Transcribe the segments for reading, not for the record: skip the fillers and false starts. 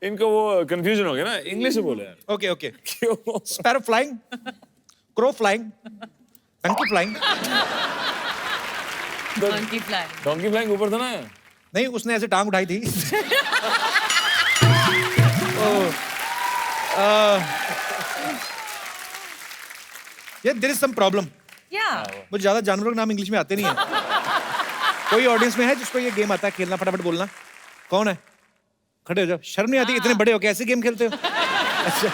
इनको वो कंफ्यूजन हो गया ना, इंग्लिश में बोले यार। Okay okay. क्यों? Sparrow flying, crow flying, donkey flying. Monkey flying. Donkey flying ऊपर था ना। नहीं, उसने ऐसे टांग उठाई थी। ये there is some problem. Yeah. मुझे ज्यादा जानवरों के नाम इंग्लिश में आते नहीं है। कोई ऑडियंस में है जिसको ये गेम आता है खेलना? फटाफट बोलना। कौन है? खड़े हो जाओ, शर्म नहीं आती? इतने बड़े हो कैसे गेम खेलते हो? अच्छा,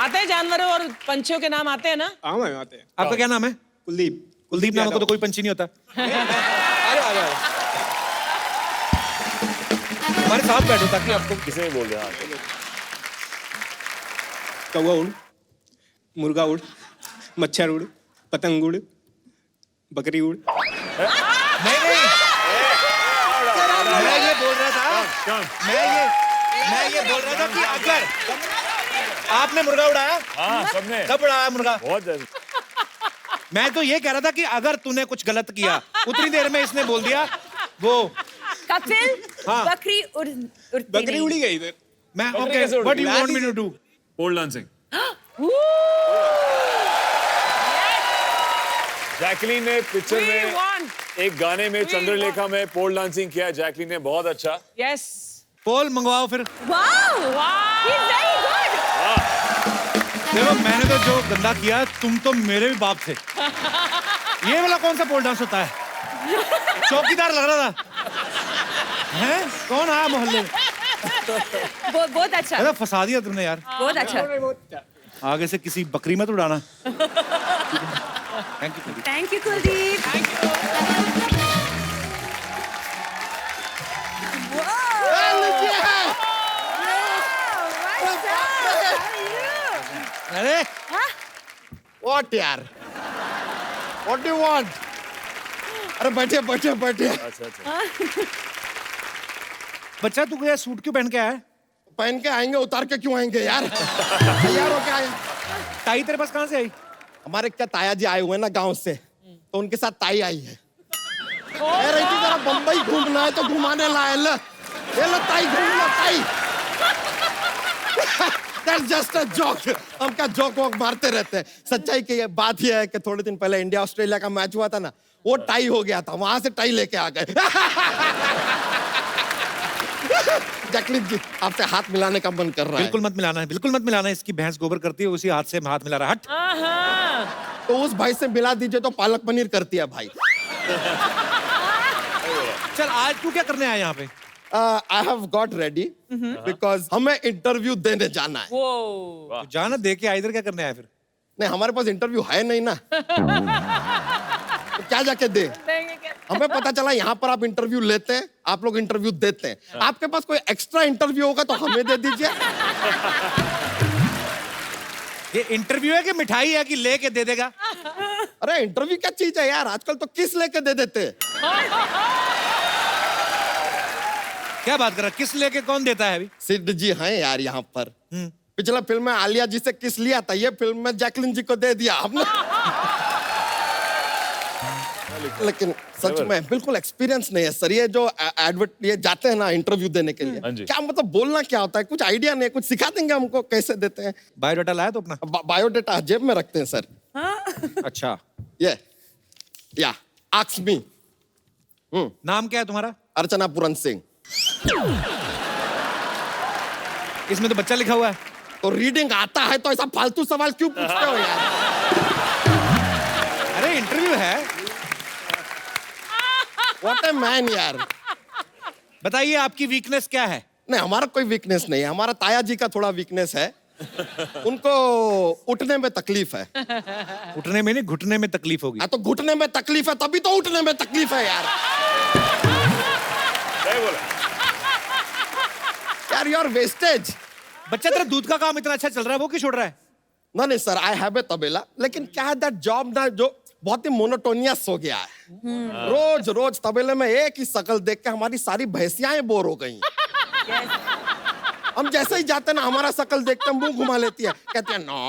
आते हैं जानवरों और पंछियों के नाम आते हैं ना? हाँ मैम आते हैं। आपका क्या नाम है? कुलदीप। कुलदीप नाम का तो कोई पंछी नहीं होता। हमारे साथ बैठो ताकि आपको किसे नहीं बोल रहे? हाँ, कौवा उड़, मुर्गा उड़, मच्छर उड़, पतंग उड़, बकरी उड़। नहीं नहीं, मैं ये बोल रहा था, मैं ये बोल रहा था कि अगर आपने मुर्गा उड़ाया, हाँ सबने। कब उड़ाया मुर्गा? बहुत जल्द। मैं तो ये कह रहा था कि अगर तूने कुछ गलत किया, उतनी देर में इसने बोल दिया वो कपिल, हाँ। बकरी उड़ती बकरी नहीं। उड़ी गई इधर। मैं बकरी ओके, कैसे उड़ व्हाट गई? You want me to do? Pole dancing. Jacqueline ने पिक्चर We में want. एक गाने में चंद्रलेखा में पोल डांसिंग किया है जैकलीन ने, बहुत अच्छा। Yes. पोल मंगवाओ फिर। Wow. Wow. He's very good. देखो मैंने तो जो गंदा किया, तुम तो मेरे भी बाप थे। ये वाला कौन सा पोल डांस होता है? चौकीदार लग रहा था। हैं? कौन आया मोहल्ले में? बहुत अच्छा। अरे फंसा दिया तुमने यार। बहुत अच्छा। आगे से किसी बकरी मत उड़ाना। Thank you. Thank you, Kuldeep. Wow. What's up? How are you? अरे What यार? What do you want? अरे बैठिए बैठिए बैठिए। अच्छा अच्छा। बच्चा तू ये सूट क्यों पहन के आया है? पहन के आएंगे, उतार के क्यों आएंगे यार? तैयार होके आए। टाई तेरे पास कहाँ से आई? हमारे क्या ताया जी आए हुए हैं ना गांव से, तो उनके साथ ताई आई है। कह रही थी जरा बम्बई घूमना है तो घुमाने लाए। लो ये लो ताई, घूम लो ताई। That's just a joke. हम क्या जोक वोक मारते रहते हैं। सच्चाई की ये बात ये है कि थोड़े दिन पहले इंडिया ऑस्ट्रेलिया का मैच हुआ था ना, वो टाई हो गया था, वहां से टाई लेके आ गए। जैकलीन जी आपसे हाथ मिलाने का मन कर रहा है। बिल्कुल मत मिलाना है, बिल्कुल मत मिलाना है। इसकी भैंस गोबर करती है, उसी हाथ से हाथ मिला रहा। हट। तो उस भाई से मिला दीजिए तो पालक पनीर करती है भाई। चल आज तू क्या करने आया यहाँ पे? I have got ready because हमें इंटरव्यू देने जाना है। Whoa. तू जाना दे के इधर क्या करने आया फिर? नहीं हमारे पास इंटरव्यू है नहीं ना। तो क्या जाके दे? हमें पता चला यहाँ पर आप इंटरव्यू लेते हैं, आप लोग इंटरव्यू देते हैं। आपके पास कोई एक्स्ट्रा इंटरव्यू होगा तो हमें दे दीजिए। ये इंटरव्यू है कि मिठाई है कि लेके दे देगा? अरे इंटरव्यू क्या चीज है यार, आजकल तो किस लेके दे देते हैं। क्या बात कर रहा है? किस लेके कौन देता है अभी? सिद्ध जी हैं यार यहाँ पर। पिछला फिल्म में आलिया जी से किस लिया था, ये फिल्म में जैकलीन जी को दे दिया हमने। लेकिन सच में बिल्कुल एक्सपीरियंस नहीं है सर। ये जो एडवर्ट ये जाते हैं ना इंटरव्यू देने के लिए, हाँ जी। क्या मतलब बोलना क्या होता है, कुछ आइडिया नहीं है। कुछ सिखा देंगे हमको कैसे देते हैं? बायोडाटा लाया तो अपना? बायोडेटा जेब में रखते हैं सर। अच्छा। ये या आस्क मी। नाम क्या है तुम्हारा? अर्चना पूरन सिंह। इसमें तो बच्चा लिखा हुआ है। तो रीडिंग आता है तो ऐसा फालतू सवाल क्यों पूछते हो यार? अरे इंटरव्यू है। व्हाट ए मैन यार। बताइए आपकी वीकनेस क्या है? नहीं हमारा कोई वीकनेस नहीं है, हमारा ताया जी का थोड़ा वीकनेस है। उनको उठने में तकलीफ है। उठने में नहीं, घुटने में तकलीफ होगी। हाँ तो घुटने में तकलीफ है तभी तो उठने में तकलीफ है यार। सही बोला। यार यू आर वेस्टेज। बच्चा तेरा दूध का काम इतना अच्छा चल रहा है, वो क्यों छोड़ रहा है? नहीं सर आई हैव ए तबेला, लेकिन क्या है दैट जॉब ना जो बहुत ही मोनोटोनियस हो गया है। रोज रोज तबेले में एक ही शक्ल देख के हमारी सारी भैंसियां बोर हो गई। हम जैसे ही जाते ना हमारा शक्ल देख के मुंह घुमा लेती है, कहती है नो।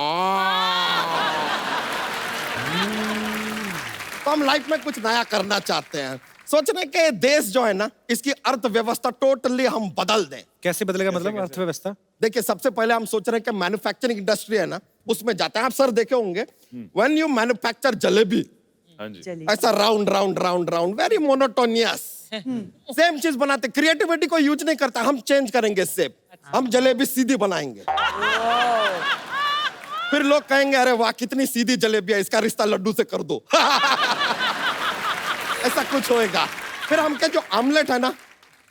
तो हम लाइफ में कुछ नया करना चाहते हैं, सोच रहे हैं कि देश जो है ना, इसकी अर्थव्यवस्था टोटली हम बदल दें। कैसे बदलेगा मतलब अर्थव्यवस्था? देखिए, सबसे पहले हम सोच रहे हैं कि मैन्युफैक्चरिंग इंडस्ट्री है ना, उसमें जाते हैं। आप सर देखे होंगे, व्हेन यू मैन्युफैक्चर जलेबी, हाँ जी। चलिए। ऐसा round round round round, very monotonous, same चीज बनाते। क्रिएटिविटी को यूज नहीं करता, हम चेंज करेंगे शेप। हम जलेबी सीधी बनाएंगे, फिर लोग कहेंगे अरे वाह कितनी सीधी जलेबी है, इसका रिश्ता लड्डू से कर दो। ऐसा कुछ होएगा। फिर हम के जो आमलेट है ना,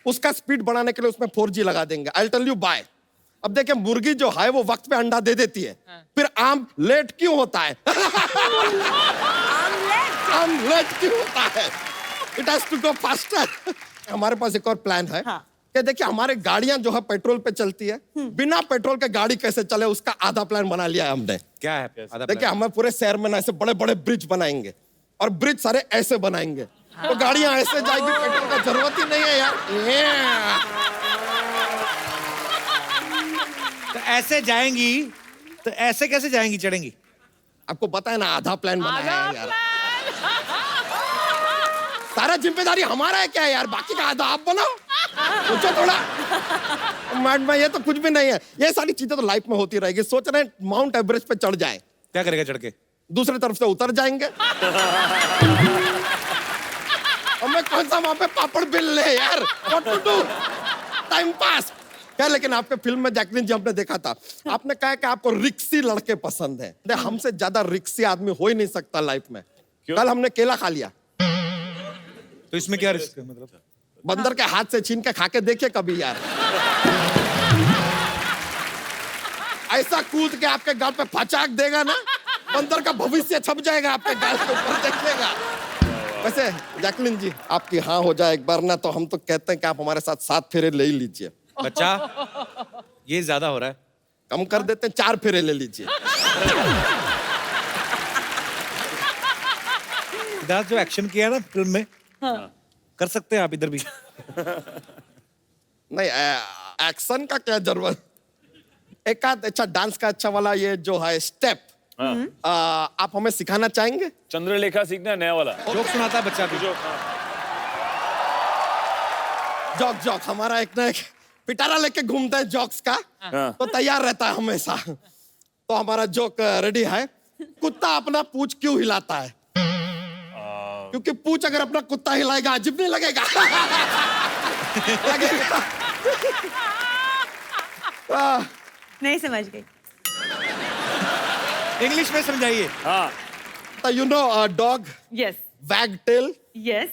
उसका स्पीड बढ़ाने के लिए उसमें 4G लगा देंगे। I tell you bye. अब देखिए, मुर्गी जो है वो वक्त पे अंडा दे देती है, फिर आम लेट क्यों होता है? आम लेट क्यों होता है? It has to go faster. हमारे पास एक और प्लान है कि देखिए, हमारे गाड़ियां जो है पेट्रोल पे चलती है, बिना पेट्रोल के गाड़ी कैसे चले, उसका आधा प्लान बना लिया है हमने। क्या है? देखिए, हमें पूरे शहर में ना ऐसे बड़े बड़े ब्रिज बनाएंगे, और ब्रिज सारे ऐसे बनाएंगे, तो गाड़ियां ऐसे जाएगी, पेट्रोल का जरूरत ही नहीं है यार। तो ऐसे जाएंगी, तो ऐसे कैसे जाएंगी, चढ़ेंगी? आपको पता है ना, आधा प्लान बनाया है यार। सारा जिम्मेदारी हमारा है क्या यार, बाकी का आधा आप बनाओ। सोचो थोड़ा। मैड में ये तो कुछ भी नहीं है, ये सारी चीजें तो लाइफ में होती रहेगी। सोच रहे हैं माउंट एवरेस्ट पे चढ़ जाए, क्या करेगा चढ़ के? दूसरी तरफ से उतर जाएंगे। हमें कौन सा वहां पे पापड़ बिल ले यार, what to do, time pass क्या। लेकिन आपके फिल्म में जैकलिन जी हमने देखा था, आपने कहा कि आपको रिक्सी लड़के पसंद है। हमसे ज्यादा रिक्सी आदमी हो ही नहीं सकता लाइफ में। कल हमने केला खा लिया, तो इसमें क्या रिस्क है मतलब? बंदर के हाथ से छीन के खा के देखिए कभी यार। ऐसा कूद के आपके गाल पे फचाक देगा ना, बंदर का भविष्य छप जाएगा आपके गाल के ऊपर, देखिएगा। वैसे जैकलिन जी, आपकी हाँ हो जाए एक बार ना, तो हम तो कहते हैं कि आप हमारे साथ 7 फेरे ले ही लीजिए। बच्चा, ये ज्यादा हो रहा है। कम कर देते हैं, 4 फेरे ले लीजिए। सिद्धार्थ जो एक्शन किया ना फिल्म में, कर सकते हैं आप इधर भी। नहीं, एक्शन का क्या जरूरत। एक आध अच्छा डांस का अच्छा वाला ये जो है स्टेप, आप हमें सिखाना चाहेंगे? चंद्रलेखा सीखना है, नया वाला। जोक सुनाता है बच्चा भी। जॉक जॉक हमारा एक ना एक पिटारा लेके घूमता है जॉक्स का, तो तैयार रहता है हमेशा। तो हमारा जोक रेडी है। कुत्ता अपना पूंछ क्यों हिलाता है? क्योंकि पूंछ अगर अपना कुत्ता हिलाएगा अजीब नहीं लगेगा। लगेगा। नहीं समझ गई। इंग्लिश में समझाइए। हाँ, यू नो डॉग यस वैग टेल, यस।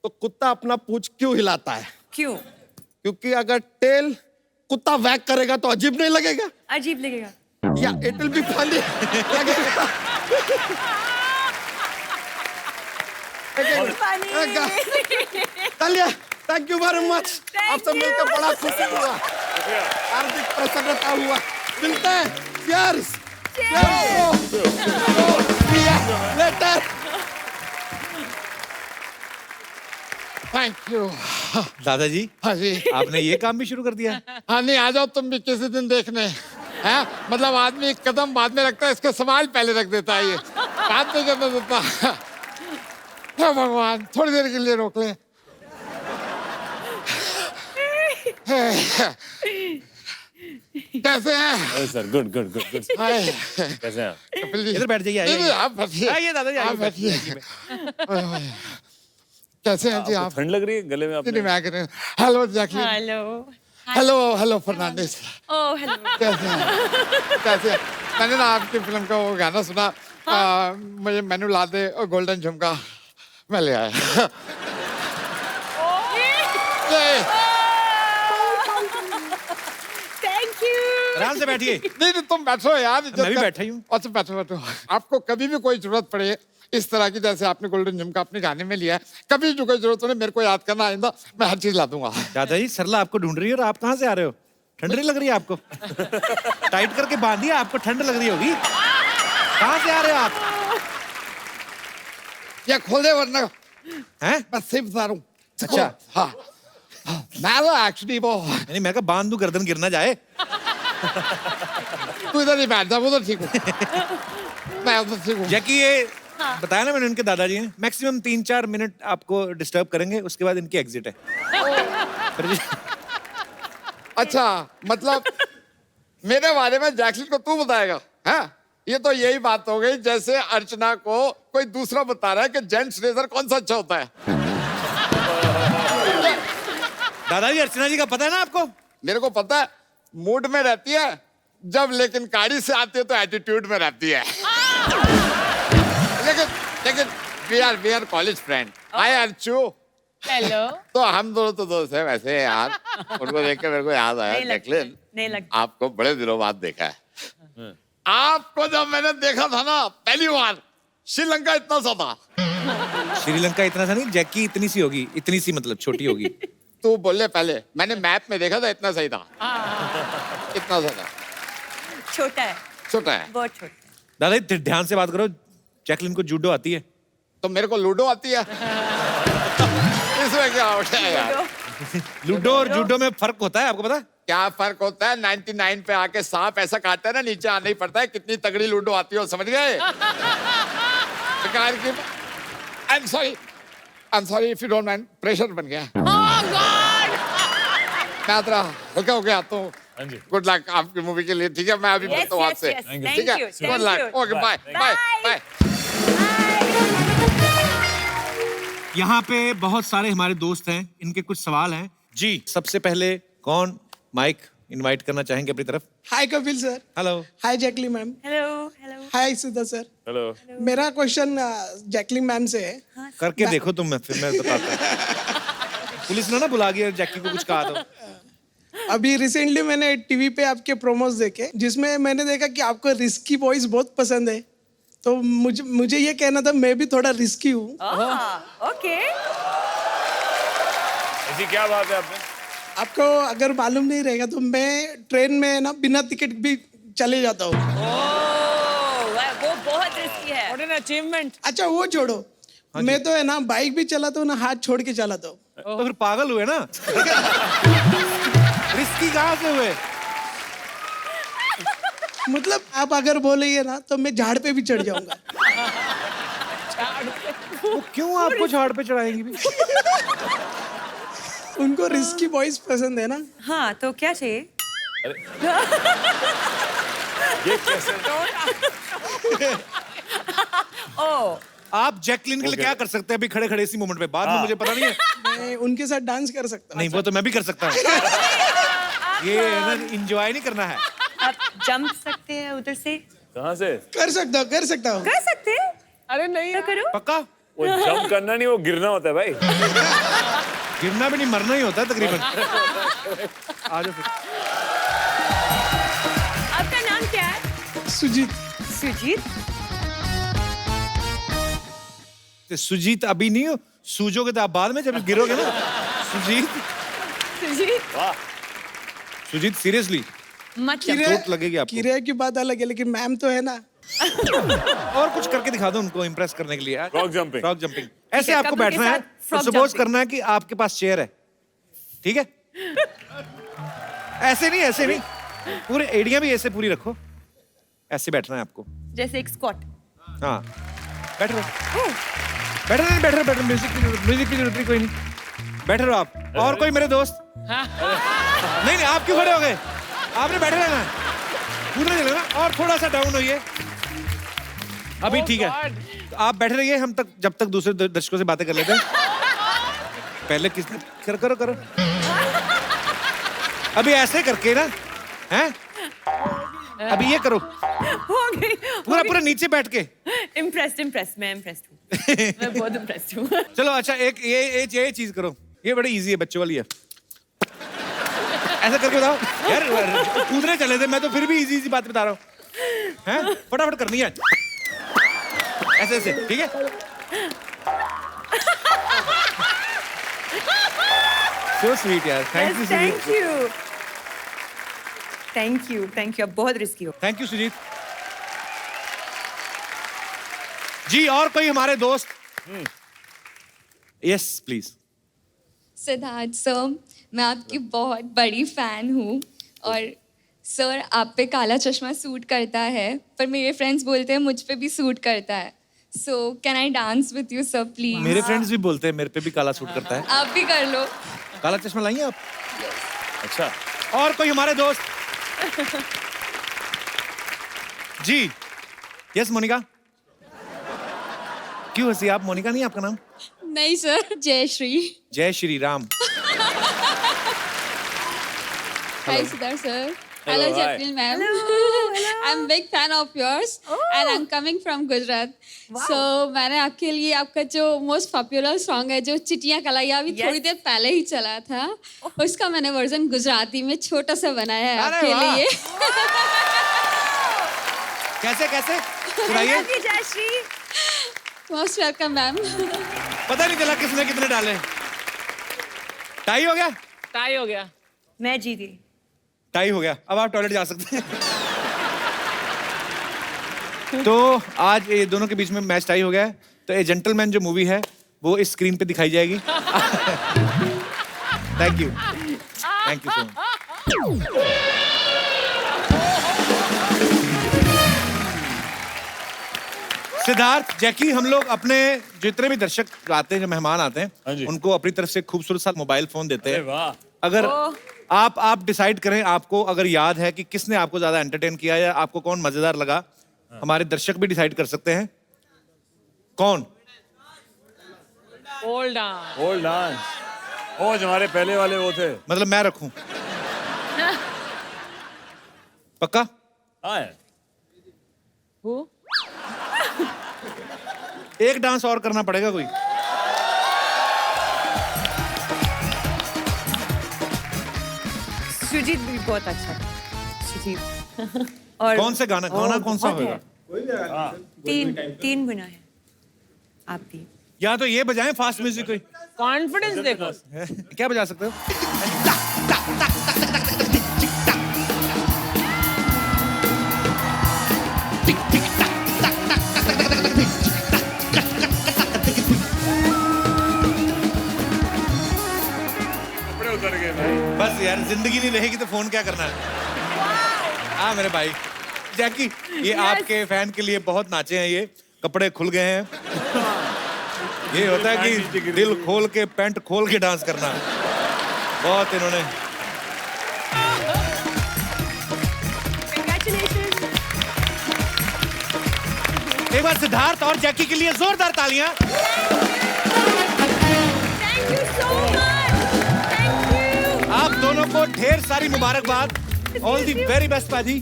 तो कुत्ता अपना पूंछ क्यों हिलाता है? क्यों? क्योंकि अगर टेल कुत्ता वैग करेगा तो अजीब नहीं लगेगा, अजीब लगेगा। या इट विल बी फनी लगेगा। चलिए, थैंक यू वेरी मच। आपसे मिलकर बड़ा खुशी हुआ, हार्दिक प्रसन्नता हुआ। मिलते हैं, cheers। लेटर। Thank you. दादाजी, हाँ जी। आपने ये काम भी शुरू कर दिया? हाँ, नहीं आ जाओ तुम भी किसी दिन देखने। हैं, मतलब आदमी एक कदम बाद में रखता है, इसके सवाल पहले रख देता है, ये बात नहीं करने देता। हे भगवान, थोड़ी देर के लिए रोक ले। कैसे हैं? Sir, good good good good. Hi, कैसे हैं आप? कपिल जी। इधर बैठ जाइए, नहीं, नहीं, आइए। आप बैठिए। आइए दादाजी, आइए, आप बैठिए। कैसे हैं जी आपको आप? ठंड लग रही है गले में नहीं, आपने? मैं कह रहा हूँ, hello Jacqueline. Hello. Hello hello Fernandez. Oh hello. कैसे हैं? कैसे हैं? मैंने ना आपकी फिल्म का वो गाना सुना, मुझे मेनू ला दे और गोल्डन झुमका, मैं ले आया। Thank you. आराम से बैठिए। नहीं नहीं, तुम बैठो यार। मैं भी बैठा ही हूँ। अच्छा बैठो बैठो। आपको कभी भी कोई जरूरत पड़े इस तरह की, जैसे आपने गोल्डन झुमका अपने गाने में लिया है, कभी जो कोई जरूरत हो मेरे को याद करना, आइंदा मैं हर चीज ला दूंगा। दादाजी, सरला आपको ढूंढ रही है और आप कहाँ से आ रहे हो? ठंड नहीं लग रही है आपको? टाइट करके बांधिए, आपको ठंड लग रही होगी। कहाँ से आ रहे हो आप? ये खोल दे वरना हैं? मैं सिर्फ बता रहा हूँ। अच्छा। हाँ, मैं वो एक्चुअली वो, नहीं, मैं कहा बांध दूं, गर्दन गिर ना जाए। तू इधर ही बैठ जा, वो तो ठीक हूँ। मैं उधर ठीक हूँ। जैकी, ये बताया ना मैंने, उनके दादाजी हैं। मैक्सिमम 3-4 मिनट आपको डिस्टर्ब करेंगे, उसके बाद इनकी एग्जिट है। फिर जी- अच्छा, मतलब मेरे बारे में जैकलिन को तू बताएगा? हाँ, ये तो यही बात हो गई जैसे अर्चना को कोई दूसरा बता रहा है कि जेंट्स रेजर कौन सा अच्छा होता है। दादाजी अर्चना जी का पता है ना आपको? मेरे को पता है, मूड में रहती है जब, लेकिन गाड़ी से आती है तो एटीट्यूड में रहती है। लेकिन we are college friend. Hi Archu. Hello. तो हम दोनों तो दोस्त हैं वैसे यार। उनको देख के मेरे को याद आया, नहीं लगता, जैकलिन नहीं लगता। आपको बड़े दिनों बाद देखा है। आपको जब मैंने देखा था ना पहली बार, श्रीलंका इतना सा था। श्रीलंका इतना सा नहीं, जैकी इतनी सी होगी, इतनी सी मतलब छोटी होगी। तू बोले पहले, मैंने मैप में देखा था इतना सही था। इतना सा था, छोटा है, छोटा है। बहुत छोटा है। दादाजी ध्यान से बात करो, जैकलिन को जूडो आती है। तो मेरे को लूडो आती है। इसमें क्या होता है यार? लूडो और जूडो में फर्क होता है, आपको पता है? क्या फर्क होता है? 99 पे आके सांप ऐसा काटता है ना, नीचे आना ही पड़ता है। कितनी तगड़ी लूडो आती है, समझ गए? I am sorry if you don't mind, pressure बन गया। मैं तेरा हल्का हो गया तो हाँ जी। गुड लक आपकी मूवी के लिए। ठीक है, मैं अभी Yes, मिलता हूँ yes, आपसे। yes. Thank ठीक है, you, good thank luck. you. Okay, bye bye bye. यहाँ पे बहुत सारे हमारे दोस्त हैं, इनके कुछ सवाल हैं। जी, सबसे पहले कौन माइक इनवाइट करना चाहेंगे अपनी तरफ? Hi Kapil sir. Hello. Hi Jacqueline ma'am. Hello, hello. Hi Sudha sir. Hello. मेरा क्वेश्चन जैकलिन मैम से है। करके देखो तुम, मैं फिर मैं बताता हूँ। पुलिस ने ना बुला गया जैकी को कुछ कहा तो। अभी रिसेंटली मैंने टीवी पे आपके प्रोमोस देखे, जिसमें मैंने देखा कि आपको रिस्की वॉइस बहुत पसंद है। तो मुझे ये कहना था, मैं भी थोड़ा रिस्की हूँ। ओके। ऐसी क्या बात है आपने? आपको अगर मालूम नहीं रहेगा तो मैं ट्रेन में ना बिना टिकट भी चले जाता हूँ। वो बहुत रिस्की है। What an achievement. अच्छा वो छोड़ो, मैं तो है ना बाइक भी चलाता हूँ ना, हाथ छोड़ के चलाता हूँ। तो फिर पागल हुए ना। रिस्की कहाँ से हुए? मतलब आप अगर बोलेंगे ना तो मैं झाड़ पे भी चढ़ जाऊंगा। वो क्यों आपको झाड़ पे चढ़ाएंगी भी? उनको रिस्की वॉइस पसंद है ना। हाँ, तो क्या चाहिए? ये कैसे? ओ, आप जैकलिन के लिए क्या कर सकते हैं अभी खड़े खड़े इसी मोमेंट पे? बाद में मुझे पता नहीं है। मैं उनके साथ डांस कर सकता हूँ। नहीं, वो तो मैं भी कर सकता हूँ। ये एंजॉय नहीं करना है। आप जंप सकते हैं उधर से? कहाँ से? कर सकता हूँ, कर सकता हूँ। कर सकते हैं? अरे नहीं तो करो। पक्का? वो जंप करना नहीं, वो गिरना होता है भाई। गिरना भी नहीं, मरना ही होता है तकरीबन। आ जाओ फिर। आपका नाम क्या है? सुजीत। सुजीत। तो सुजीत अभी नहीं हो, सूजोगे तो आप बाद में जब गिरोगे ना। सुजीत। सुजीत। वाह। सुजीत सीरियसली मतलब चोट लगेगी आपको। किराए की बात अलग है, लेकिन मैम तो है ना। और कुछ करके दिखा दो उनको इम्प्रेस करने के लिए। Frog jumping. Frog jumping. ऐसे है, आपको कपल के बैठना है, साथ frog सपोज jumping. करना है कि आपके पास चेयर है, ठीक है? ऐसे नहीं, ऐसे नहीं, पूरे एड़ियां भी ऐसे पूरी रखो। ऐसे बैठना है आपको। जैसे एक स्क्वाट। हाँ, बैठ रहो। बैठ रहो। म्यूजिक की जरूरत नहीं, कोई नहीं। बैठ रहो आप। और कोई मेरे दोस्त? नहीं, आप क्यों खड़े हो गए? आपने बैठे रहना है, कूदने चलेगा ना। और थोड़ा सा डाउन होइए। अभी ठीक है, तो आप बैठे रहिए, हम तक जब तक दूसरे दर्शकों से बातें कर लेते हैं। पहले किसने करो। अभी ऐसे करके ना, हैं? अभी ये करो, हो गई। पूरा नीचे बैठ के। इम्प्रेस्ड, मैं इम्प्रेस्ड हूँ। मैं बहुत इम्प्रेस्ड हूँ। चलो अच्छा, एक ये चीज करो, ये बड़ी इजी है, बच्चों वाली है। ऐसा करके बताओ यार, कूदने चले थे, मैं तो फिर भी इजी बात बता रहा हूँ। हैं? फटाफट करनी है, ऐसे, ठीक है? सो स्वीट यार, thank you Sujeet. Thank you. आप बहुत रिस्की हो। Thank you Sujeet ji. और कोई हमारे दोस्त? Yes please. सिद्धार्थ सर, मैं आपकी बहुत बड़ी फैन हूँ और सर आप पे काला चश्मा सूट करता है, पर मेरे फ्रेंड्स बोलते हैं मुझ पे भी सूट करता है। So can I dance with you, sir, please? मेरे फ्रेंड्स भी बोलते हैं मेरे पे भी काला सूट करता है। आप भी कर लो। काला चश्मा लाइए आप। अच्छा और कोई हमारे दोस्त? जी यस मोनिका। क्यों हंसी आप? मोनिका नहीं आपका नाम? नहीं सर, जयश्री। जय Shri Ram. Hi Siddharth sir. Hello, Hello, hi. Jacqueline ma'am. I'm big fan of yours and I'm coming from Gujarat. So मैंने आपके लिए आपका जो most popular song है जो चिटियां कलाइयां अभी थोड़ी देर पहले ही चला था उसका मैंने वर्जन गुजराती में छोटा सा बनाया है अरे आपके वाह। लिए। कैसे कैसे सुनाइए। Jayashree Most welcome ma'am. पता नहीं चला किसने कितने डाले। टाई हो गया? टाई हो गया। मैं जीती। टाई हो गया। अब आप टॉयलेट जा सकते हैं। तो आज ये दोनों के बीच में मैच टाई हो गया है। तो ए जेंटलमैन जो मूवी है वो इस स्क्रीन पे दिखाई जाएगी। Thank you so much. Siddharth, Jackie, हम लोग अपने जितने भी दर्शक आते हैं, जो मेहमान आते हाँ हैं, जी। उनको अपनी तरफ से खूबसूरत सा मोबाइल फोन देते अरे हैं। वाह अगर आप डिसाइड करें, आपको अगर याद है कि किसने आपको ज्यादा एंटरटेन किया या आपको कौन मजेदार लगा, हमारे दर्शक भी डिसाइड कर सकते हैं। कौन? Hold on. Old dance. ओ जो हमारे पहले वाले वो थे। मतलब मैं रखूं? पक्का? हाँ Who? एक डांस और करना पड़ेगा कोई। सुजीत भी बहुत अच्छा था। सुजीत। और कौन से गाना कौन सा बहुत होगा? है। तीन गुना है। आप भी। या तो ये बजाएं फास्ट म्यूजिक कोई। Confidence देखो। क्या बजा सकते हो? कपड़े उतर गए भाई। बस यार, जिंदगी नहीं रहेगी तो फोन क्या करना है। हाँ मेरे भाई जैकी, ये आपके फैन के लिए बहुत नाचे हैं। ये कपड़े खुल गए हैं। ये होता है कि दिल खोल के पैंट खोल के डांस करना। बहुत इन्होंने। एक बार सिद्धार्थ और जैकी के लिए जोरदार तालियां। Thank you so much. Thank you. आप दोनों को ढेर सारी मुबारकबाद। ऑल दी वेरी बेस्ट पाजी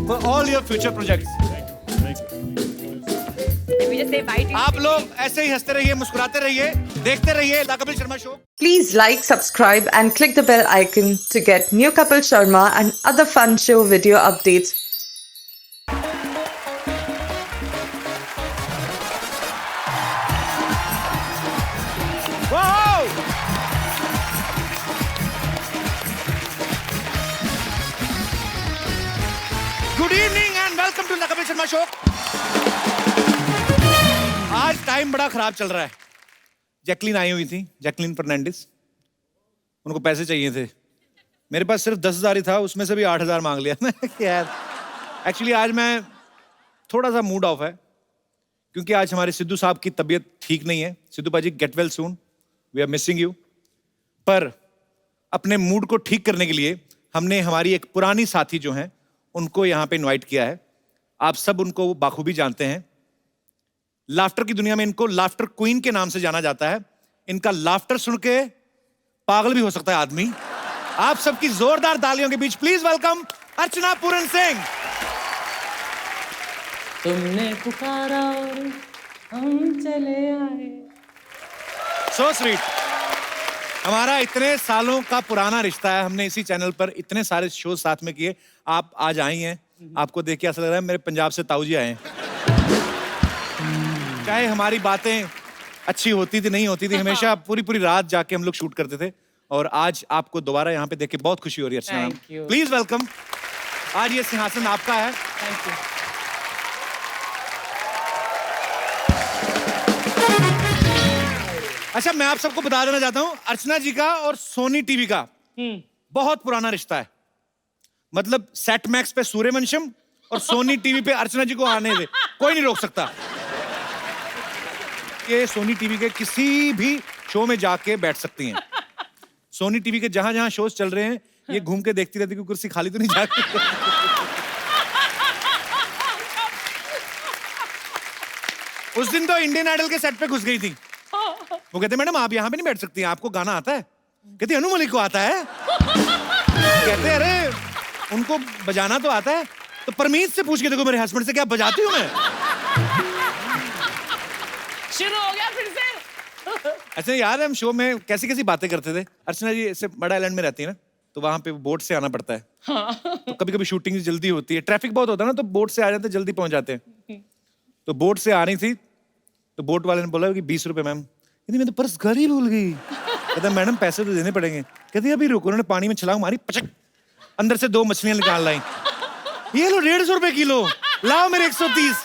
for all your future projects. Let me just say bye to you. आप लोग ऐसे ही हंसते रहिए, मुस्कुराते रहिए, देखते रहिए the Kapil Sharma show. Please like, subscribe, and click the bell icon to get new Kapil Sharma and other fun show video updates. Good evening and welcome to the Kapil Sharma show. आज टाइम बड़ा खराब चल रहा है। जैकलीन आई हुई थी, जैकलीन फर्नांडिस। उनको पैसे चाहिए थे। मेरे पास सिर्फ 10,000 ही था, उसमें से भी 8,000 मांग लिया। मैं यार एक्चुअली आज मैं थोड़ा सा मूड ऑफ है क्योंकि आज हमारे सिद्धू साहब की तबीयत ठीक नहीं है। Sidhu paaji get well soon, we are missing you. पर अपने मूड को ठीक करने के लिए हमने हमारी एक पुरानी साथी जो हैं उनको यहाँ पे इनवाइट किया है। आप सब उनको बाखूबी जानते हैं। लाफ्टर की दुनिया में इनको लाफ्टर क्वीन के नाम से जाना जाता है। इनका लाफ्टर सुन के पागल भी हो सकता है आदमी। आप सबकी जोरदार तालियों के बीच प्लीज वेलकम अर्चना पूरन सिंह। तुमने पुकारा और हम चले आए। So sweet. हमारा इतने सालों का पुराना रिश्ता है। हमने इसी चैनल पर इतने सारे शो साथ में किए। आप आज आई हैं, आपको देख के ऐसा लग रहा है मेरे पंजाब से ताऊ जी आए हैं। चाहे हमारी बातें अच्छी होती थी नहीं होती थी, हमेशा पूरी पूरी रात जाके हम लोग शूट करते थे। और आज आपको दोबारा यहाँ पे देख के बहुत खुशी हो रही है अर्चना। Thank you. Please welcome. आज ये सिंहासन आपका है। Thank you. अच्छा, मैं आप सबको बता देना चाहता हूँ, अर्चना जी का और सोनी टीवी का बहुत पुराना रिश्ता है। मतलब सेट मैक्स पे सूर्यवंशम और सोनी टीवी पे अर्चना जी को आने दे, कोई नहीं रोक सकता। ये सोनी टीवी के किसी भी शो में जाके बैठ सकती हैं। सोनी टीवी के जहां जहां शोज चल रहे हैं ये घूम के देखती रहती है कि कुर्सी खाली तो नहीं जाती। उस दिन तो इंडियन आइडल के सेट पे घुस गई थी। वो कहते मैडम आप यहाँ पे नहीं बैठ सकती हैं, आपको गाना आता है? कहती अनु मलिक को आता है। कहते अरे उनको बजाना तो आता है, तो परमीत से पूछ के देखो मेरे हस्बैंड से, क्या बजाती हूँ मैं? शुरू हो गया फिर से। अच्छा याद है हम शो में कैसी कैसी बातें करते थे? अर्चना जी ऐसे बड़ा आइलैंड में रहती है ना, तो वहां पे बोट से आना पड़ता है। तो कभी कभी शूटिंग जल्दी होती है, ट्रैफिक बहुत होता है ना, तो बोट से आ जाते हैं, जल्दी पहुंच जाते हैं। तो बोट से आ रही थी तो बोट वाले ने बोला कि 20 रुपए मैम। कहती मैं तो पर्स घर ही भूल गई। कहता मैडम पैसे तो देने पड़ेंगे। कहती अभी रुको। उन्होंने पानी में छलांग मारी, पचक, अंदर से 2 मछलियां निकाल लाई। ये लो 150 रुपए किलो, लाओ मेरे 130।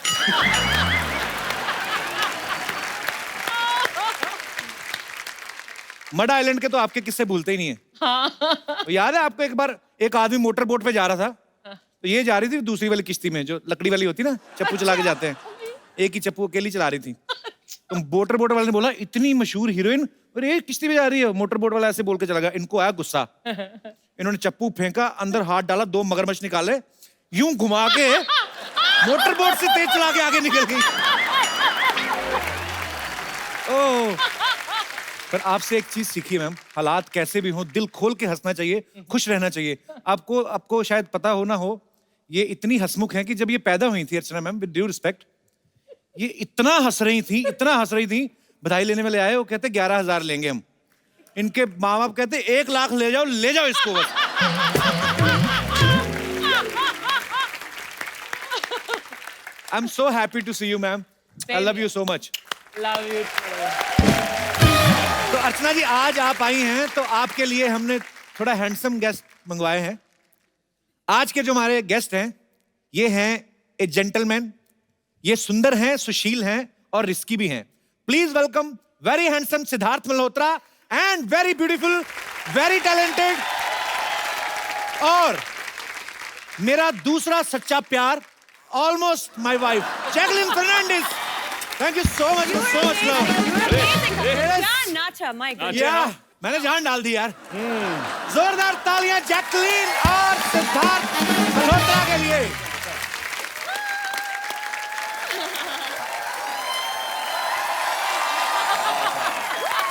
मड आइलैंड के तो आपके किस्से भूलते ही नहीं है। तो याद है आपको एक बार एक आदमी मोटर बोट पे जा रहा था, तो ये जा रही थी दूसरी वाली किश्ती में जो लकड़ी वाली होती ना, चप्पू चला के जाते हैं, एक ही चप्पू अकेली चला रही थी। तो मोटर बोट वाले ने बोला इतनी मशहूर हीरोइन और ये किश्ती पे जा रही है। मोटर बोट वाला ऐसे बोल के चला गया। इनको आया गुस्सा, इन्होंने चप्पू फेंका, अंदर हाथ डाला, 2 मगरमच्छ निकाले, यूं घुमा के मोटर बोट से तेज चला के आगे निकल गई। ओह, पर आपसे एक चीज सीखी मैम, हालात कैसे भी हो दिल खोल के हंसना चाहिए, खुश रहना चाहिए। आपको शायद पता हो ना हो, ये इतनी हंसमुख हैं कि जब ये पैदा हुई थी अर्चना मैम, विद ड्यू रिस्पेक्ट, ये इतना हंस रही थी, बधाई लेने वाले आए, वो कहते 11,000 लेंगे हम। इनके माँ बाप कहते 1 लाख ले जाओ इसको बस। I am so happy to see you ma'am, I love you so much. Love you. तो अर्चना जी आज आप आई हैं तो आपके लिए हमने थोड़ा हैंडसम गेस्ट मंगवाए हैं। आज के जो हमारे गेस्ट हैं ये हैं ए जेंटलमैन, ये सुंदर हैं, सुशील हैं और रिस्की भी हैं। Please welcome very handsome Siddharth Malhotra and very beautiful, very talented और मेरा दूसरा सच्चा प्यार, almost my wife, Jacqueline Fernandez. Thank you so much, so much love. नाचा माय गॉड। या मैंने जान डाल दी यार। जोरदार तालियां जैकलिन और सिद्धार्थ मल्होत्रा के लिए।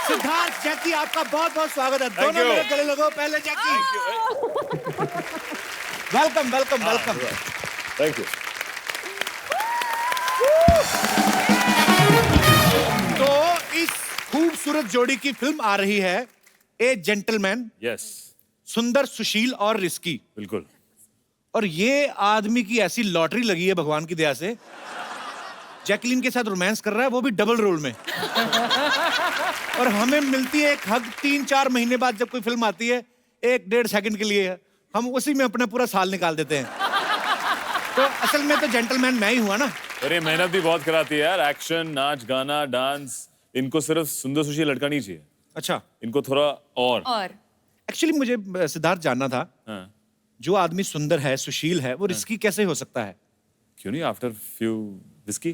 सिद्धार्थ, जैकी, आपका बहुत बहुत स्वागत है। दोनों मेरे गले लगो। पहले Jackie, welcome welcome welcome. Thank you. तो इस खूबसूरत जोड़ी की फिल्म आ रही है ए जेंटलमैन। यस। सुंदर, सुशील और रिस्की। बिल्कुल। और ये आदमी की ऐसी लॉटरी लगी है भगवान की दया से, जैकलिन के साथ रोमांस कर रहा है, वो भी डबल रोल में। और हमें मिलती है एक हग 3-4 महीने बाद जब कोई फिल्म आती है, 1-1.5 सेकंड के लिए, हम उसी में अपना पूरा साल निकाल देते हैं। तो असल में तो जेंटलमैन मैं ही हुआ ना। अरे मेहनत भी बहुत कराती है यार, एक्शन, नाच, गाना, डांस, इनको सिर्फ सुंदर सुशील लड़का नहीं चाहिए। अच्छा, इनको थोड़ा और एक्चुअली मुझे सिद्धार्थ जानना था, हाँ। जो आदमी सुंदर है, सुशील है, वो रिस्की कैसे हो सकता है? क्यों नहीं, आफ्टर फ्यू विस्की।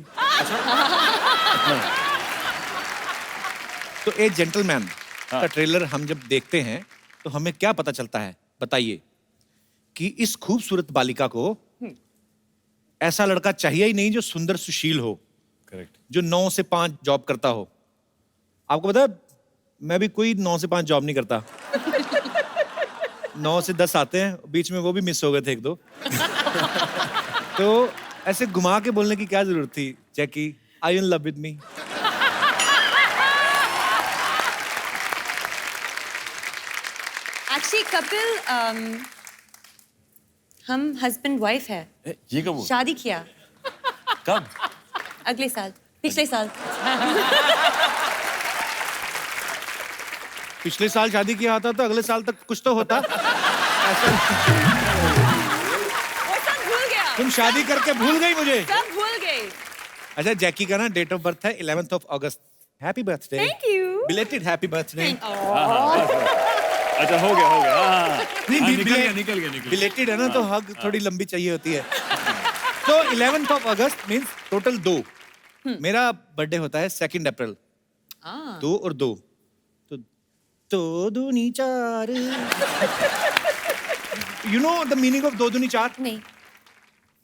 तो ए जेंटलमैन का ट्रेलर हम जब देखते हैं तो हमें क्या पता चलता है, बताइए? कि इस खूबसूरत बालिका को ऐसा लड़का चाहिए ही नहीं जो सुंदर सुशील हो। करेक्ट। जो 9 से 5 जॉब करता हो। आपको पता है मैं भी कोई 9 से 5 जॉब नहीं करता। 9 से 10 आते हैं, बीच में वो भी मिस हो गए थे 1-2। तो ऐसे घुमा के बोलने की क्या जरूरत थी? Jackie, are you in love with me? Actually Kapil, हम हस्बैंड वाइफ है। ये कब हुआ? शादी किया कब? अगले साल, पिछले साल। पिछले साल शादी किया होता तो अगले साल तक कुछ तो होता। वो सब भूल गया। तुम शादी करके भूल गई मुझे। सब भूल गए। अच्छा, जैकी का ना डेट ऑफ बर्थ है 11th of August। Happy birthday. Thank you. Belated happy birthday. अच्छा, हो गया। हाँ, निकल गया। बिलेटेड है ना, तो हग थोड़ी लंबी चाहिए होती है। तो 11th of August means total 2। मेरा बर्थडे होता है 2nd अप्रैल। 2 और 2 तो 2 दूनी 4 You know the meaning of 2 दूनी 4? नहीं.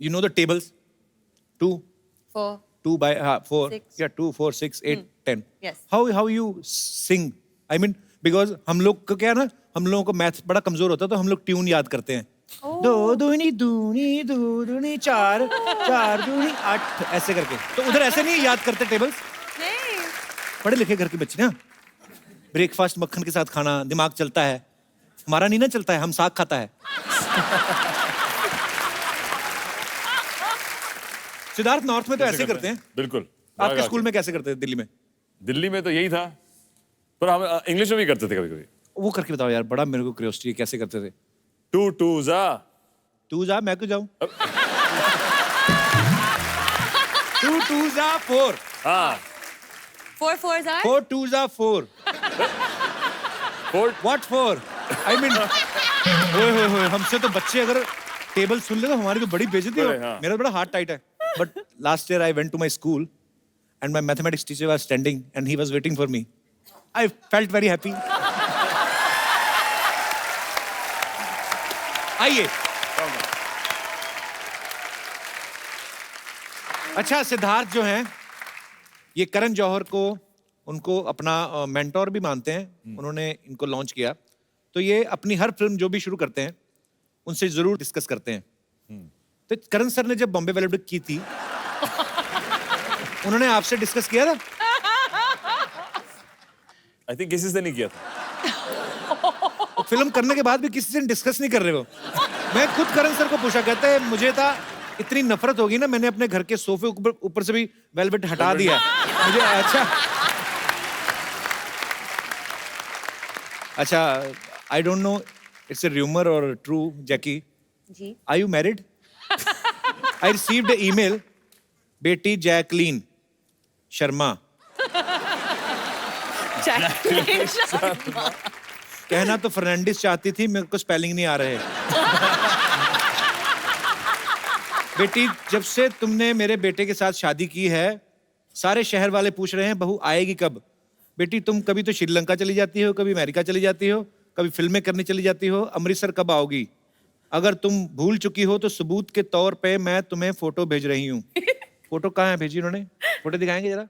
You know the tables? 2 4. 2 by 4. 6. Yeah, 2, 4, 6, 8, 10. Yes. How you sing? I mean, because हम लोग को क्या है ना, हम लोगों को मैथ बड़ा कमजोर होता है तो हम लोग ट्यून याद करते हैं. 2 दूनी 4, 4 दूनी 8 ऐसे करके. तो उधर ऐसे नहीं याद करते टेबल्स. नहीं. पढ़े लिखे घर के बच्चे ना. ब्रेकफास्ट मक्खन के साथ खाना, दिमाग चलता है. हमारा नहीं ना चलता है, हम साग खाता है. सिद्धार्थ नॉर्थ में तो ऐसे करते हैं. बिल्कुल. आपके स्कूल में कैसे करते हैं दिल्ली में? दिल्ली में तो यही था, पर हम इंग्लिश में भी करते थे कभी-कभी. वो करके बताओ यार, बड़ा मेरे को क्यूरियोसिटी है कैसे करते थे. 2 2s तू जा मैं क्यों जाऊं? 2 2s 4. हाँ. 4 4s are. 4 2s 4. 4 What 4? I mean, होए हमसे तो बच्चे अगर टेबल सुन ले तो हमारी तो बड़ी बेइज्जती हो. हाँ. मेरा बड़ा हार्ट टाइट है. But last year I went to my school and my mathematics teacher was standing and he was waiting for me. I felt very happy. आइए. अच्छा, सिद्धार्थ जो हैं ये करण जौहर को उनको अपना मेंटोर भी मानते हैं. उन्होंने इनको लॉन्च किया तो ये अपनी हर फिल्म जो भी शुरू करते हैं उनसे जरूर डिस्कस करते हैं. तो करण सर ने जब बॉम्बे वेलवेट की थी उन्होंने आपसे डिस्कस किया था? आई थिंक किसी से नहीं किया था. फिल्म करने के बाद भी किसी से डिस्कस नहीं कर रहे हो. मैं खुद करण सर को पूछा, कहते हैं मुझे था इतनी नफरत होगी ना, मैंने अपने घर के सोफे ऊपर से भी वेलवेट हटा दिया मुझे. अच्छा I don't know it's a rumour और true. Jackie, ji. Are you married? I received a email, बेटी जैकलीन शर्मा कहना तो फर्नांडिस चाहती थी, मेरे को स्पेलिंग नहीं आ रहे. बेटी, जब से तुमने मेरे बेटे के साथ शादी की है सारे शहर वाले पूछ रहे हैं बहू आएगी कब. बेटी, तुम कभी तो श्रीलंका चली जाती हो, कभी अमेरिका चली जाती हो, कभी फिल्में करने चली जाती हो, अमृतसर कब आओगी? अगर तुम भूल चुकी हो तो सबूत के तौर पे मैं तुम्हें फोटो भेज रही हूँ. फोटो कहाँ है भेजी उन्होंने? फोटो दिखाएंगे जरा.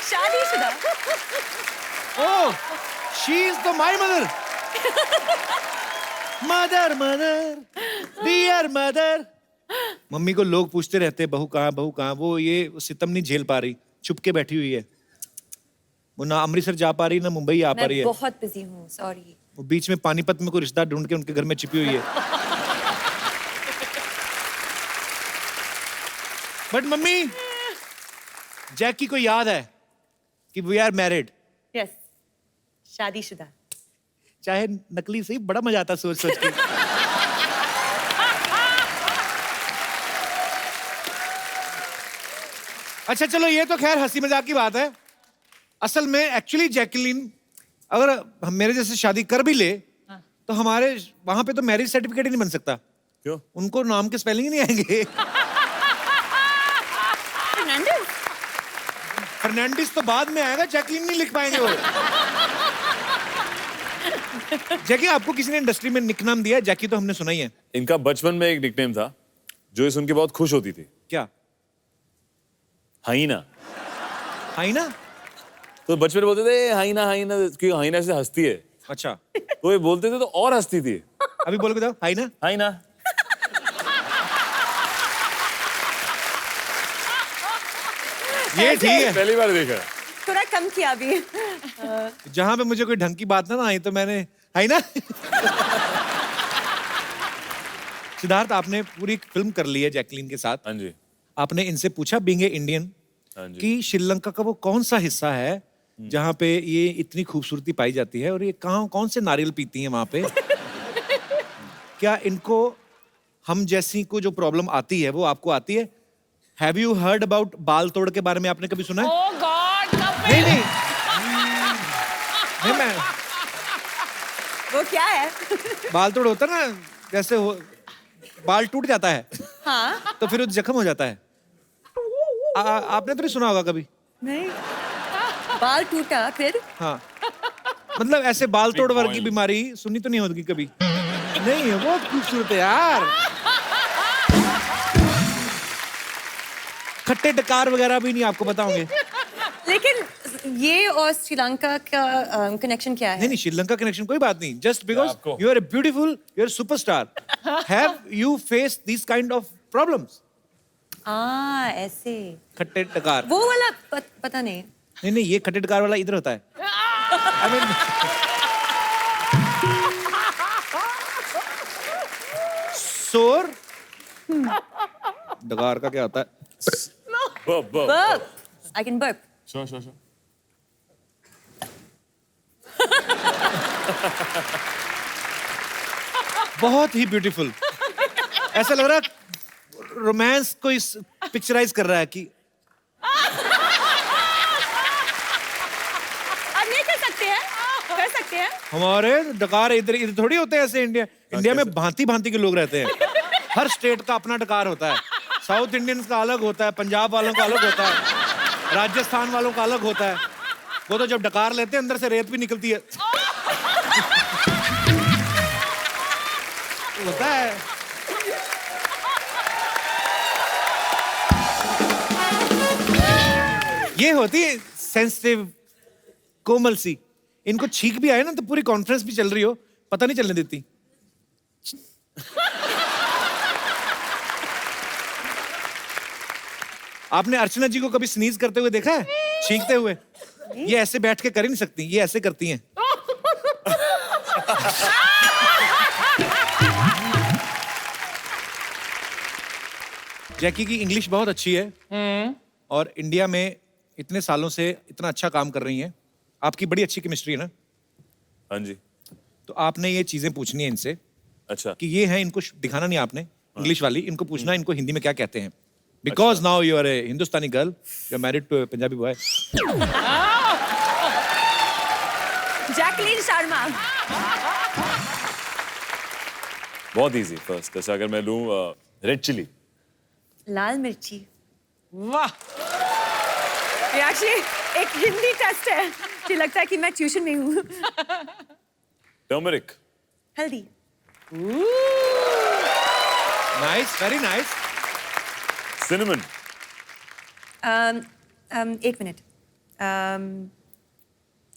शादीशुदा. Oh, she is the my mother. Mother, dear mother. Mummy को लोग पूछते रहते बहू कहाँ. वो ये सितम नहीं झेल पा रही, छुप के बैठी हुई है. वो ना अमृतसर जा पा रही ना मुंबई आ पा रही है. मैं बहुत बिजी हूँ, सॉरी. वो बीच में पानीपत में कोई रिश्ता ढूंढ के उनके घर में छिपी हुई है. बट मम्मी, जैकी को याद है कि वी आर मैरिड. यस. शादीशुदा. चाहे नकली सही, बड़ा मजा आता सोच के. अच्छा चलो, ये तो खैर हंसी मजाक की बात है. असल में एक्चुअली जैकलीन अगर हम मेरे जैसे शादी कर भी ले तो हमारे वहां पे तो मैरिज सर्टिफिकेट ही नहीं बन सकता. क्यों? उनको नाम के स्पेलिंग ही नहीं आएंगे. फर्नांडिस तो बाद में आएगा, जैकलीन नहीं लिख पाएंगे वो. जैकी, आपको किसी ने इंडस्ट्री में निकनाम दिया? जैकी तो हमने सुना ही है. इनका बचपन में एक निकनेम था जो ये सुन के बहुत खुश होती थी. क्या? हाइना. हाइना? तो बचपन में बोलते थे हाइना क्योंकि हाइना से हंसती है. अच्छा. तो ये बोलते थे तो और हंसती थी. अभी बोल के बताओ. हाइना. ये ठीक है. पहली बार देखा. थोड़ा कम किया अभी. जहां पे मुझे कोई ढंग की बात ना आई तो मैंने हाइना. सिद्धार्थ, आपने पूरी फिल्म कर ली है जैकलीन के साथ. हाँ जी. आपने इनसे पूछा बीइंग ए इंडियन कि श्रीलंका का वो कौन सा हिस्सा है जहां पे ये इतनी खूबसूरती पाई जाती है और ये कौन से नारियल पीती हैं वहां पे? क्या इनको हम जैसी को जो प्रॉब्लम आती है वो आपको आती है? हैव यू हर्ड अबाउट बाल तोड़ के बारे में आपने कभी सुना है? Oh God, नहीं. मैं वो क्या है? बाल तोड़ होता ना, जैसे हो बाल टूट जाता है हाँ तो फिर वो जख्म हो जाता है। आपने तो नहीं सुना होगा कभी? नहीं बाल टूटा फिर हाँ मतलब ऐसे बाल तोड़ वर्ग की बीमारी सुनी तो नहीं होगी कभी? नहीं है, बहुत खूबसूरत है यार। खट्टे डकार वगैरह भी नहीं आपको बताओगे। लेकिन ये और श्रीलंका का कनेक्शन क्या है? नहीं श्रीलंका कनेक्शन कोई बात नहीं, जस्ट बिकॉज आपको। You are a beautiful, you are superstar. Have you face this kind of problems? ऐसे खट्टे डकार वो वाला पता नहीं। नहीं ये खट्टे डकार वाला इधर होता है। I mean, सोर डकार का क्या होता है? Burp. Burp. I can burp. Sure. बहुत ही ब्यूटीफुल। ऐसा लग रहा है रोमांस को इस पिक्चराइज कर रहा है कि अब नहीं कर सकते हैं? कर सकते हैं? हमारे डकार इधर थोड़ी होते हैं ऐसे। इंडिया में भांति के लोग रहते हैं। हर स्टेट का अपना डकार होता है। साउथ इंडियंस का अलग होता है, पंजाब वालों का अलग होता है, राजस्थान वालों का अलग होता है। वो तो जब डकार लेते हैं अंदर से रेत भी निकलती है। होता है। ये होती है सेंसिटिव कोमल सी। इनको छींक भी आए ना तो पूरी कॉन्फ्रेंस भी चल रही हो पता नहीं चलने देती। आपने अर्चना जी को कभी स्नीज करते हुए देखा है? छींकते हुए? ये ऐसे बैठ के कर ही नहीं सकती, ये ऐसे करती हैं। जैकी की इंग्लिश बहुत अच्छी है और इंडिया में इतने सालों से इतना अच्छा काम कर रही हैं। आपकी बड़ी अच्छी केमिस्ट्री है ना? हाँ जी। तो आपने ये चीजें पूछनी है इनसे। अच्छा। कि ये है, इनको दिखाना नहीं आपने इंग्लिश वाली, इनको पूछना इनको हिंदी में क्या कहते हैं। Because now you are a Hindustani girl, you are married to Punjabi boy. Jacqueline Sharma. बहुत इजी। फर्स्ट जैसे अगर मैं लूं रेड चिली। लाल मिर्ची। वाह ये एक्चुअली एक हिंदी टेस्ट है। मुझे लगता है कि मैं ट्यूशन में हूँ। टर्मरिक। हल्दी। Nice, very nice. सिनेमन। एक मिनट।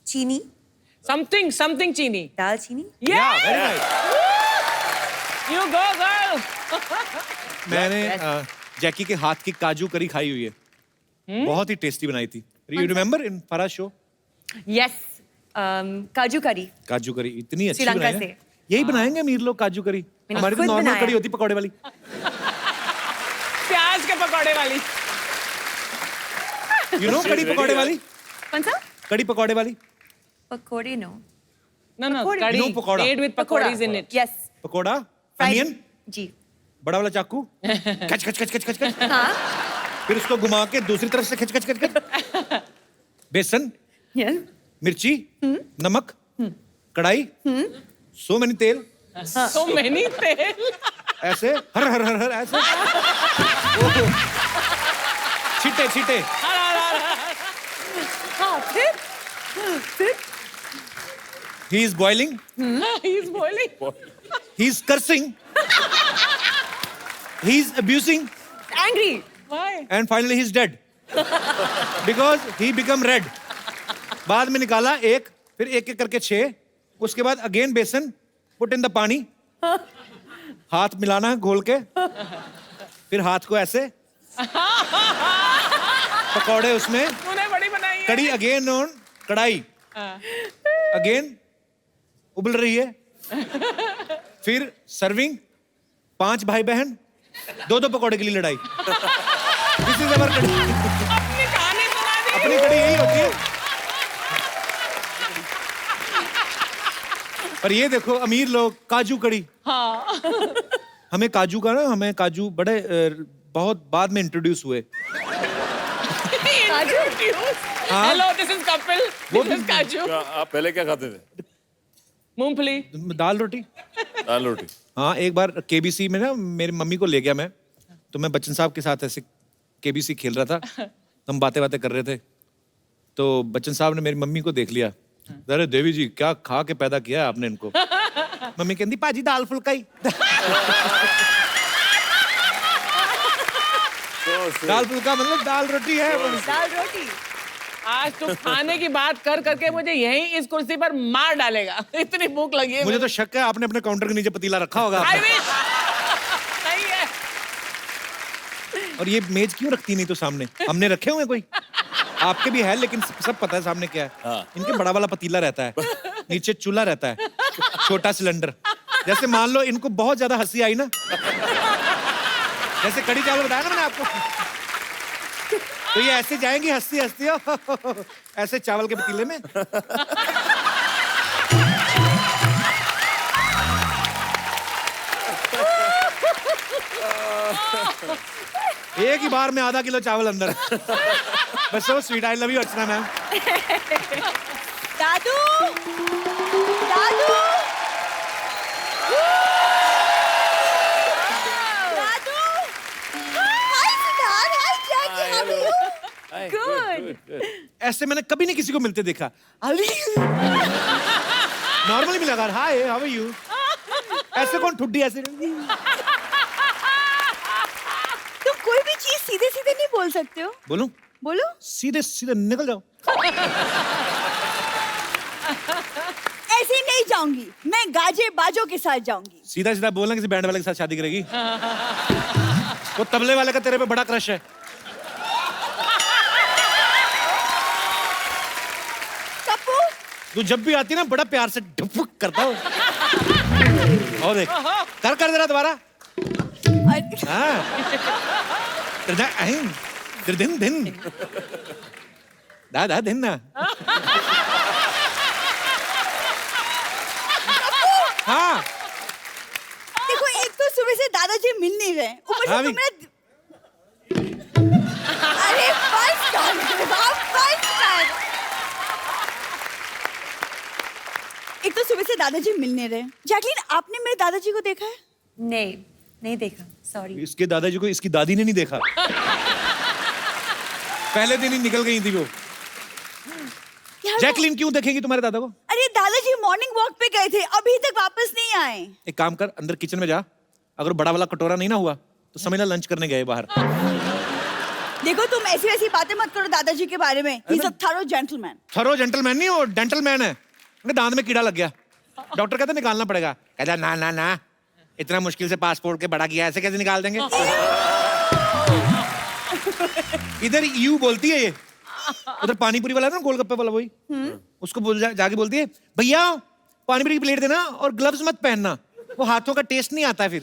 चीनी। समथिंग चीनी। दालचीनी। या very nice. You go girl. मैंने जैकी के हाथ की काजू करी खाई हुई है। बहुत ही टेस्टी बनाई थी। You remember in Farah's show? Yes. काजू करी। काजू करी इतनी अच्छी श्रीलंका बनाई है। से। यही बनाएंगे अमीर लोग काजू करी। मैंने हमारी तो खुद नॉर्मल बनाया। कड़ी होती पकौड़े वाली। प्याज के पकौड़े वाली। यू नो कड़ी पकौड़े वाली? कौन सा? कड़ी पकौड़े वाली? पकौड़े नो। No, पकौड़ी। curry. No, pakora. Made with pakoras in it. Yes. Pakora, onion, जी। बड़ा वाला चाकू, खच खच खच खच खच खच, हाँ। फिर उसको घुमा के दूसरी तरफ से खच खच खच खच, बेसन, यस। मिर्ची, नमक, कढ़ाई, सो मैनी तेल, So many तेल। ऐसे हर हर हर हर ऐसे, छीटे छीटे, हाँ फिर he is boiling, He's boiling. he is cursing, he is abusing, angry. Why? and finally he is dead because he become red. बाद में निकाला एक, फिर एक एक करके 6, उसके बाद अगेन बेसन, पुट इन द पानी, हाथ मिलाना घोल के, फिर हाथ को ऐसे, पकौड़े उसमें, तूने बड़ी बनाई है। कड़ी अगेन ऑन कढ़ाई, अगेन उबल रही है, फिर सर्विंग, 5 भाई बहन, 2-2 पकौड़े के लिए लड़ाई। दिस इज अवर कड़ी। अपनी कहानी सुना दी। अपनी कड़ी यही होती है। पर ये देखो अमीर लोग काजू कड़ी। हाँ। हमें काजू का ना, हमें काजू बड़े बहुत बाद में इंट्रोड्यूस हुए। Hello, this is Kapil. This is Kaju. आप पहले क्या खाते थे? मूंगफली। दाल रोटी। दाल रोटी। हाँ, एक बार केबीसी में ना मेरी मम्मी को ले गया मैं, तो मैं बच्चन साहब के साथ ऐसे केबीसी खेल रहा था, तो हम बातें कर रहे थे, तो बच्चन साहब ने मेरी मम्मी को देख लिया, अरे देवी जी क्या खा के पैदा किया है आपने इनको। मम्मी कहती पाजी दाल फुल्का ही। दाल फुल्का मतलब दाल रोटी है। दाल रोटी। आज तू खाने की बात कर करके मुझे यहीं इस कुर्सी पर मार डालेगा, इतनी भूख लगी है मुझे तो शक है आपने अपने काउंटर के नीचे पतीला रखा होगा। I wish। नहीं है। और ये मेज क्यों रखती नहीं तो सामने? हमने रखे हुए कोई? आपके भी है लेकिन सब पता है सामने क्या है। हाँ। इनके बड़ा वाला पतीला रहता है, नीचे चूल्हा रहता है, छोटा सिलेंडर। जैसे मान लो इनको बहुत ज्यादा हंसी आई ना, जैसे कड़ी चावल बताया ना मैंने आपको, तो ये ऐसे जाएंगी हंसती हंसती ऐसे चावल के पतीले में। एक ही बार में आधा किलो चावल अंदर। बस so sweet. I love you Archana ma'am. दादू, दादू, दादू। Hi Siddharth, hi Jackie, how are you? Good. ऐसे मैंने कभी नहीं किसी को मिलते देखा। नॉर्मली मिला कर हाय हाउ आर यू, ऐसे कौन ठुड्डी ऐसे। तुम कोई भी चीज सीधे सीधे नहीं बोल सकते हो। बोलूं? बोलो। सीधे सीधे निकल जाओ। ऐसे ही नहीं जाऊंगी, मैं गाजे बाजों के साथ जाऊंगी। सीधा सीधा बोलना किसी बैंड वाले के साथ शादी करेगी। वो तबले वाले का तेरे पे बड़ा क्रश है। कप्पू, तू जब भी आती ना बड़ा प्यार से ढुक करता हो। और देख कर जरा दोबारा। हाँ दिन दिन दा दिन ना। हाँ देखो एक तो सुबह से दादाजी मिल नहीं रहे, ऊपर से हाँ, तुमने अरे बस कर, बस कर। एक तो सुबह से दादाजी मिल नहीं रहे। जैकलीन, आपने मेरे दादाजी को देखा है? नहीं, नहीं देखा, सॉरी। इसके दादाजी को इसकी दादी ने नहीं देखा। पहले दिन ही निकल गई थी वो। जैकलीन क्यों देखेंगी तुम्हारे दादा को? अरे दादाजी मॉर्निंग वॉक पे गए थे, अभी तक वापस नहीं आए। एक काम कर, अंदर किचन में जा, अगर बड़ा वाला कटोरा नहीं ना हुआ तो समझ ला लंच करने गए बाहर। देखो तुम ऐसी वैसी बातें मत करो दादाजी के बारे में। He's a thorough gentleman। Thorough gentleman नहीं, वो डेंटलमैन है। उनके दांत में कीड़ा लग गया, डॉक्टर कहते निकालना पड़ेगा। कहता ना ना ना, इतना मुश्किल से पासपोर्ट के बड़ा किया, ऐसे कैसे निकाल देंगे। इधर यू बोलती है ये, उधर पानीपुरी वाला है ना गोलगप्पे वाला, वही उसको बोल जाके बोलती है भैया पानीपुरी की प्लेट देना और ग्लव्स मत पहनना, वो हाथों का टेस्ट नहीं आता है फिर।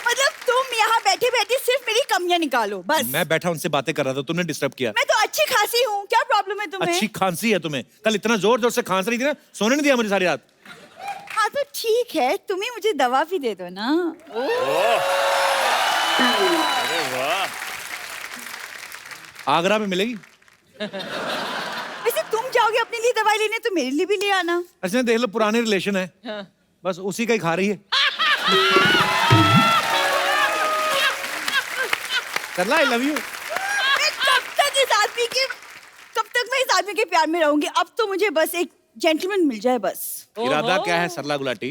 मतलब तुम यहाँ बैठे बैठे सिर्फ मेरी कमियां निकालो बस। मैं बैठा उनसे बातें कर रहा था, तुमने डिस्टर्ब किया। मैं तो अच्छी खासी हूँ, क्या प्रॉब्लम है तुम्हें? अच्छी खांसी है तुम्हें, कल इतना जोर जोर से खांस रही थी ना, सोने नहीं दिया मुझे सारी रात। हाँ तो ठीक है, तुम ही मुझे दवा भी दे दो ना। अरे वाह। आगरा में मिलेगी। वैसे तुम जाओगे अपने लिए दवाई लेने तो मेरे लिए भी ले आना। अच्छा देख लो, पुराने रिलेशन है, बस उसी का ही खा रही है। करला आई लव यू। कब तक मैं इस आदमी के प्यार में रहूंगी? अब तो मुझे बस एक जेंटलमैन मिल जाए बस। इरादा क्या है सरला गुलाटी?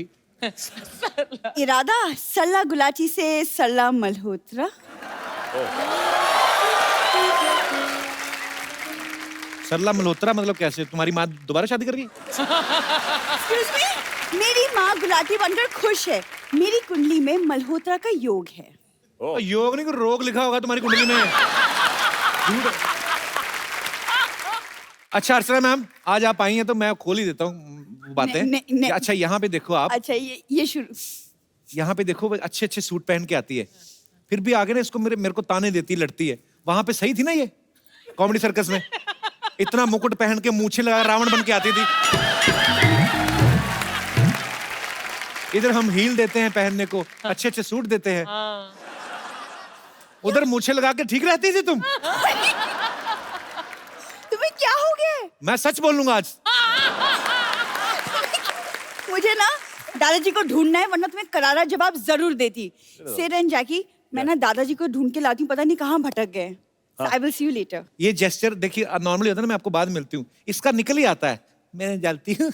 इरादा सरला गुलाटी से सरला मल्होत्रा। सरला मल्होत्रा मतलब कैसे? तुम्हारी माँ दोबारा शादी कर रही है? Excuse me? मेरी माँ गुलाटी बनकर खुश है, मेरी कुंडली में मल्होत्रा का योग है। योग नहीं, कोई रोग लिखा होगा तुम्हारी कुंडली में। अच्छा अर्चना मैम, आज आप आई हैं तो मैं खोल ही देता हूँ बातें। नहीं। अच्छा यहाँ पे देखो आप। अच्छा ये शुरू। यहाँ पे देखो, अच्छे अच्छे सूट पहन के आती है, फिर भी आगे ना इसको मेरे को ताने देती, लड़ती है। वहां पे सही थी ना ये कॉमेडी सर्कस में, इतना मुकुट पहन के मूछे लगा रावण बन के आती थी। इधर हम हील देते हैं पहनने को, अच्छे अच्छे सूट देते हैं, उधर मूछे लगा के ठीक रहती थी तुम। तुम्हें क्या हो गया? मैं सच बोल लूंगा आज। मुझे ना दादाजी को ढूंढना है, वरना तुम्हें करारा जवाब जरूर देती। सिड एंड जैकी, मैं ना दादाजी को ढूंढ के लाती हूँ, पता नहीं कहाँ भटक गए। I will see you later. ये जेस्चर देखिए नॉर्मली होता है ना, मैं आपको बाद में मिलती हूँ, इसका निकल ही आता है, मैं जलती हूँ।